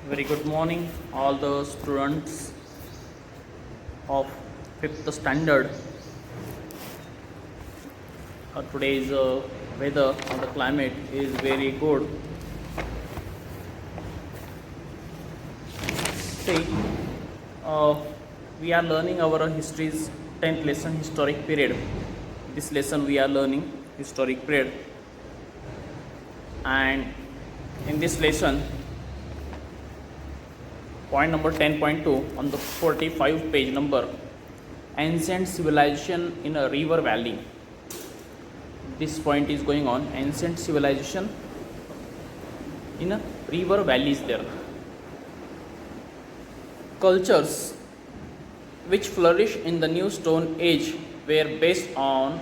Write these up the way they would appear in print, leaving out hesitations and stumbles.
Very good morning, all the students of 5th standard. Today's weather or the climate is very good. See, uh, we are learning our history's 10th lesson, historic period. This lesson we are learning historic period, and in this lesson, point number 10.2 on the 45 page number, ancient civilization in a river valley. This point is going on, ancient civilization in a river valley is there. Cultures which flourish in the new stone age were based on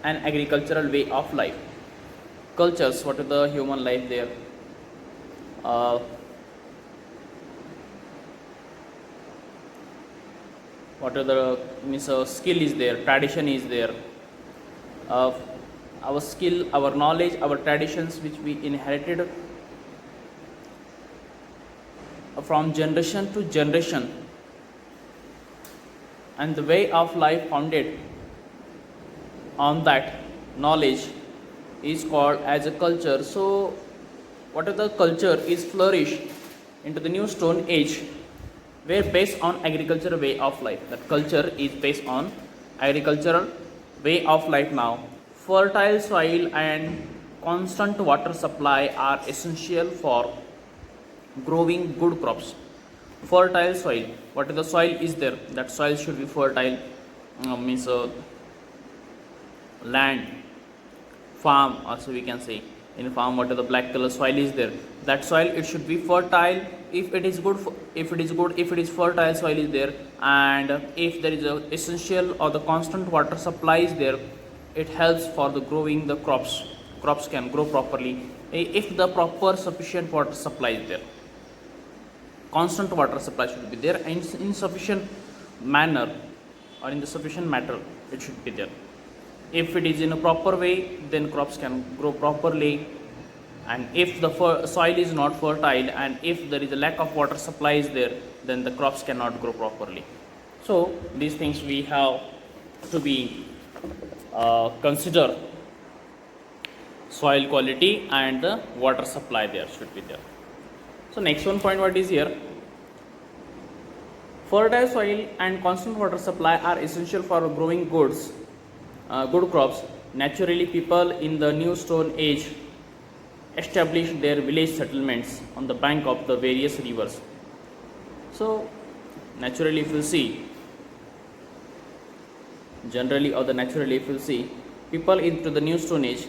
an agricultural way of life. Cultures, what is the human life there? What are the skill is there, tradition is there, our skill, our knowledge, our traditions which we inherited from generation to generation, and the way of life founded on that knowledge is called as a culture. So what are the culture is flourish into the new stone age were based on agricultural way of life. That culture is based on agricultural way of life. Now, fertile soil and constant water supply are essential for growing good crops. Fertile soil, what is the soil is there? That soil should be fertile, means land, farm also we can say. In farm, what is the black color soil is there? That soil it should be fertile. If it is good, if it is fertile soil is there, and if there is a essential or the constant water supply is there, it helps for the growing the crops. Crops can grow properly if the proper sufficient water supply is there. Constant water supply should be there, and in sufficient manner or in the sufficient matter it should be there. If it is in a proper way, then crops can grow properly. And if the soil is not fertile and if there is a lack of water supply is there, then the crops cannot grow properly. So these things we have to be consider. Soil quality and the water supply there should be there. So next one point, what is here? Fertile soil and constant water supply are essential for growing good crops. Naturally, people in the new stone age established their village settlements on the bank of the various rivers. So naturally, if you see, generally or the naturally if you see, people into the new stone age,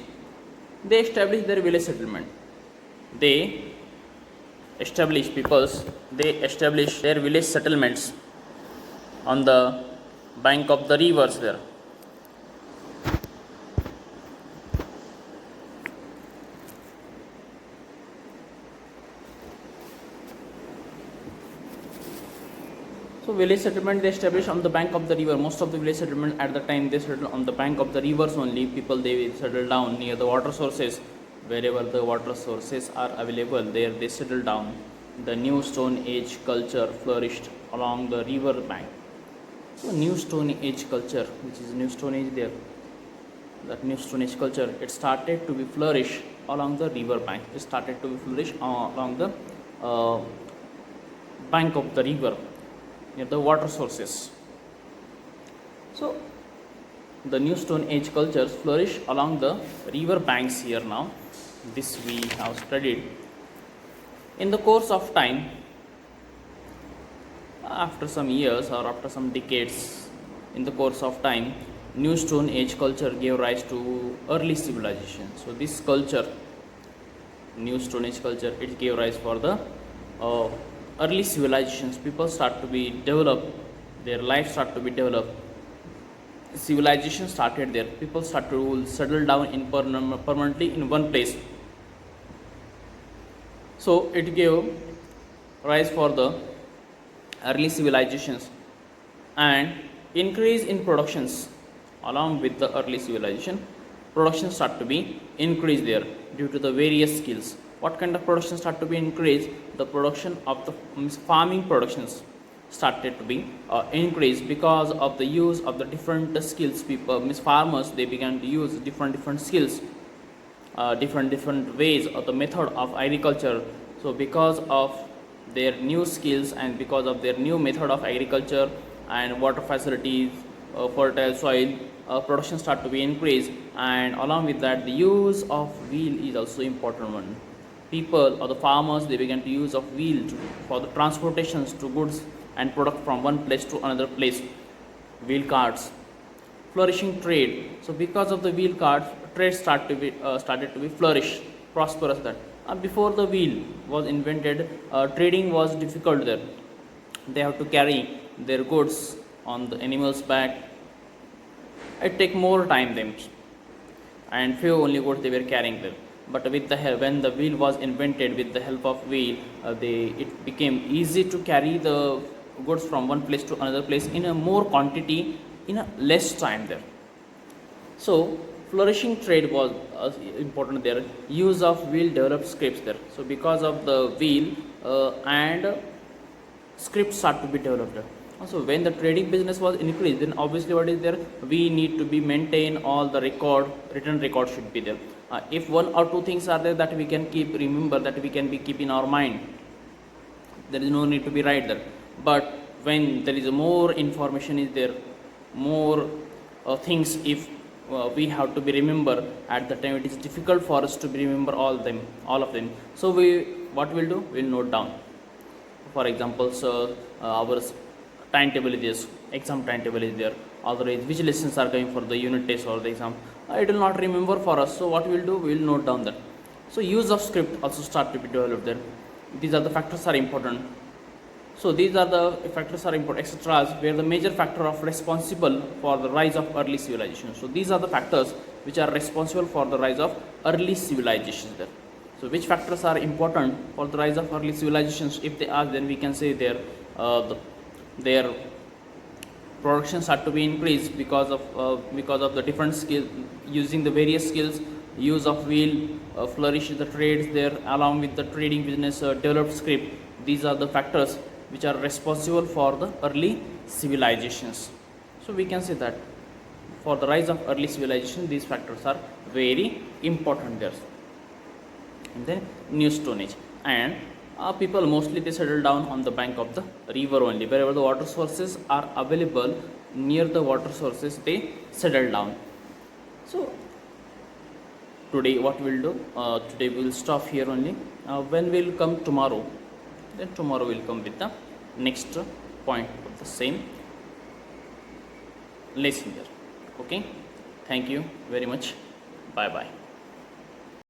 they establish their village settlement. They establish their village settlements on the bank of the rivers there. So village settlement they establish on the bank of the river. Most of the village settlement at the time they settle on the bank of the rivers only. People they settle down near the water sources. Wherever the water sources are available, there they settle down. The new stone age culture flourished along the river bank. So new stone age culture, which is new stone age there, that new stone age culture, it started to be flourish along the river bank. It started to be flourish along the bank of the river, near the water sources. So the new stone age cultures flourish along the river banks here. Now this we have studied. In the course of time, after some years or after some decades, in the course of time, new stone age culture gave rise to early civilization. So this culture, new stone age culture, it gave rise for the early civilizations. People start to be developed, their life start to be developed, civilization started there. People start to settle down in permanently in one place. So it gave rise for the early civilizations, and increase in productions along with the early civilization. Production start to be increased there due to the various skills. what kind of production start to be increased? The production of the farming productions started to be increased because of the use of the different skills. People, farmers, they began to use different skills, different ways of the method of agriculture. So because of their new skills and because of their new method of agriculture and water facilities, fertile soil, production start to be increased, and along with that the use of wheel is also important one. People or the farmers, they began to use of wheel for the transportations to goods and product from one place to another place. Wheel carts. Flourishing trade. So because of the wheel carts, trade started to be flourish, prosperous. That before the wheel was invented, trading was difficult there. They have to carry their goods on the animals' back. It take more time them, and few only goods they were carrying there. But with the help, when the wheel was invented, with the help of wheel, it became easy to carry the goods from one place to another place in a more quantity in a less time there. So flourishing trade was important there. Use of wheel developed scripts there. So because of the wheel and scripts start to be developed there. Also, when the trading business was increased, then obviously what is there? We need to be maintain all the written record should be there. If one or two things are there that we can remember, that we can be keep in our mind, there is no need to be write there. But when there is more information is there, more things, if we have to be remember at the time, it is difficult for us to be remember all of them. So what we'll do, we'll note down. For example, so our timetable is this, exam timetable is there, otherwise which lessons are going for the unit test or the exam, it will not remember for us. So what we'll do, we'll note down that. So use of script also start to be developed there. These are the factors are important. So these are the factors are important, etc., where the major factor of responsible for the rise of early civilization. So these are the factors which are responsible for the rise of early civilizations there. So which factors are important for the rise of early civilizations? If they are, then we can say their productions had to be increased because of the different skill, using the various skills, use of wheel, flourish the trades there, along with the trading business, developed script. These are the factors which are responsible for the early civilizations. So we can say that for the rise of early civilization, these factors are very important there. In the New Stone Age, and people mostly they settle down on the bank of the river only. Wherever the water sources are available, near the water sources they settle down. So today what we'll do, today we'll stop here only. When we'll come tomorrow, then tomorrow we'll come with the next point of the same lesson there. Okay, thank you very much. Bye bye.